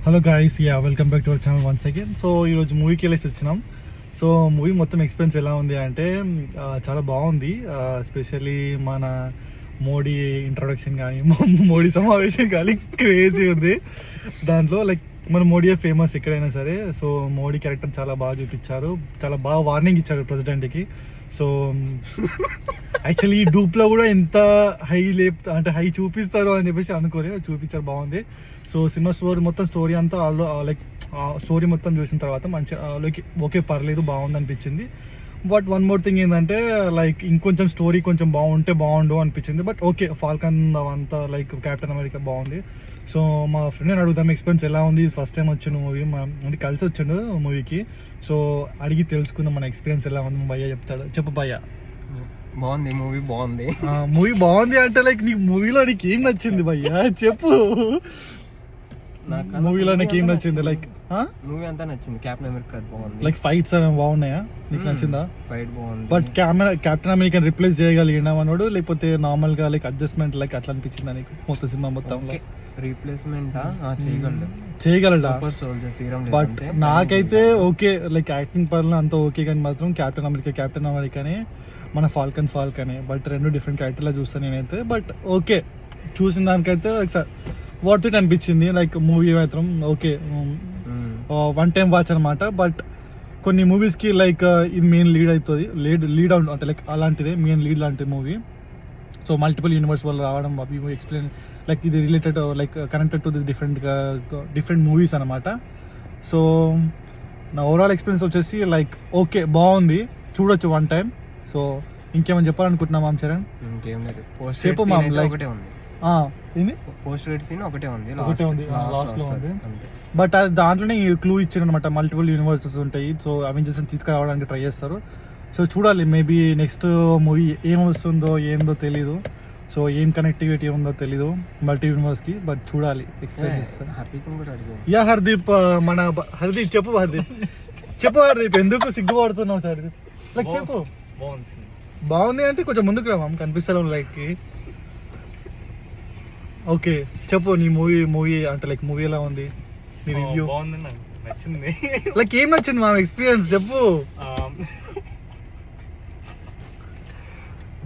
Hello guys, welcome back to our channel once again. So ఈరోజు మూవీకి వెళ్ళేసి వచ్చినాం. సో మూవీ మొత్తం ఎక్స్పీరియన్స్ ఎలా ఉంది అంటే చాలా బాగుంది. ఎస్పెషల్లీ మన మోడీ ఇంట్రొడక్షన్ కానీ మోడీ సమావేశం కానీ క్రేజీ ఉంది. దాంట్లో లైక్ మన మోడీ ఫేమస్ ఎక్కడైనా సరే. సో మోడీ క్యారెక్టర్ చాలా బాగా చూపించారు, చాలా బాగా వార్నింగ్ ఇచ్చారు ప్రెసిడెంట్కి. సో యాక్చువల్లీ ఈ డూప్లో కూడా ఎంత హై చూపిస్తారు అని చెప్పేసి అనుకోలేదు, చూపించారు, బాగుంది. సో సినిమా స్టోరీ అంతా లైక్ స్టోరీ మొత్తం చూసిన తర్వాత మంచిగా లైక్ ఓకే పర్లేదు, బాగుంది అనిపించింది. బట్ వన్ మోర్ థింగ్ ఏంటంటే లైక్ ఇంకొంచెం స్టోరీ కొంచెం బాగుంటే బాగుండు అనిపించింది. బట్ ఓకే, ఫాల్కన్ అంతా లైక్ కెప్టెన్ అమెరికా బాగుంది. సో మా ఫ్రెండ్ నేను అడుగుదాం ఎక్స్పీరియన్స్ ఎలా ఉంది, ఫస్ట్ టైం వచ్చిండు మూవీ, అంటే కలిసి వచ్చిండు మూవీకి. సో అడిగి తెలుసుకుందాం మన ఎక్స్పీరియన్స్ ఎలా ఉంది. భయ్య చెప్తాడు, చెప్పు భయ్య. బాగుంది మూవీ, బాగుంది. మూవీ బాగుంది అంటే లైక్ నీకు మూవీలో నీకు ఏం నచ్చింది భయ్య, చెప్పు. మూవీలో నీకు ఏం నచ్చింది? లైక్ మూవీ అంతా నచ్చింది. కెప్టెన్ అమెరికా బాగుంది. లైక్ ఫైట్స్ బాగున్నాయా, నీకు నచ్చిందా? ఫైట్ బాగుంది. బట్ కెప్టెన్ అమెరికా రిప్లేస్ చేయగలిగినా మనోడు, లేకపోతే నార్మల్ గా లైక్ అడ్జస్ట్మెంట్ లైక్ అట్లా అనిపించిందా నీకు మొత్తం సినిమా మొత్తంలో? రీప్లేస్మెంట్ చేయగలడా? బట్ నాకైతే ఓకే, లైక్ యాక్టింగ్ పరంగా అంతా ఓకే, కానీ మాత్రం కెప్టెన్ అమెరికానే మన ఫాల్కనే. బట్ రెండు డిఫరెంట్ క్యారెక్టర్లా చూస్తాను నేనైతే. బట్ ఓకే, చూసిన దానికైతే వర్త్ ఇట్ అనిపించింది. లైక్ మూవీ మాత్రం ఓకే, వన్ టైం వాచ్ అనమాట. బట్ కొన్ని మూవీస్కి లైక్ ఇది మెయిన్ లీడ్ అవుతుంది, లీడ్ అవుట్ అంటే లైక్ అలాంటిదే మెయిన్ లీడ్ లాంటి మూవీ. సో మల్టిపుల్ యూనివర్స్ వల్ల రావడం అవి ఎక్స్ప్లెయిన్ లైక్ ఇది related like connected to this different movies అనమాట. సో నా ఓవరాల్ ఎక్స్పీరియన్స్ వచ్చేసి లైక్ ఓకే, బాగుంది, చూడొచ్చు వన్ టైం. సో ఇంకేమైనా చెప్పాలనుకుంటున్నా మామ్ చరణ్? ఇంకేం లేదు, చెప్పు మామ్. లైక్ ఒకటే ఉంది, పోస్ట్ క్రెడిట్ సీన్ ఒకటే ఉంది లాస్ట్ లో ఉంది. బట్ అది దాంట్లోనే క్లూ ఇచ్చారు అనమాట, మల్టిపుల్ యూనివర్సెస్ ఉంటాయి. సో అవెంజర్స్ తీసుకురావడానికి ట్రై చేస్తారు. సో చూడాలి, మేబీ నెక్స్ట్ మూవీ ఏం వస్తుందో ఏందో తెలీదు. సో ఏం కనెక్టివిటీ ఉందో తెలీదు మల్టీ యూనివర్స్ కి. బట్ చూడాలి, హర్దీప్ మన హర్దీప్ చెప్పు హర్దీప్, ఎందుకు సిగ్గుపడుతున్నావు హర్దీప్? లైక్ చెప్పు. బాగుంది అంటే కొంచెం ముందుకు రా, కనిపిస్తాం లైక్. ఓకే చెప్పు, నీ మూవీ అంటే లైక్ మూవీ ఎలా ఉంది, నీ రివ్యూ? బాగుంది, నాకు నచ్చింది. లైక్ ఏం నచ్చింది మా ఎక్స్పీరియన్స్ చెప్పు.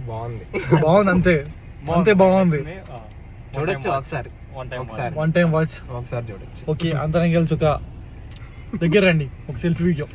బాగుంది అంతే బాగుంది. చూడొచ్చు ఒకసారి, వన్ టైం వాచ్ ఒకసారి చూడొచ్చు. ఓకే, అందరం కలిసి ఒక దగ్గర రండి, ఒక సెల్ఫీ వీడియో.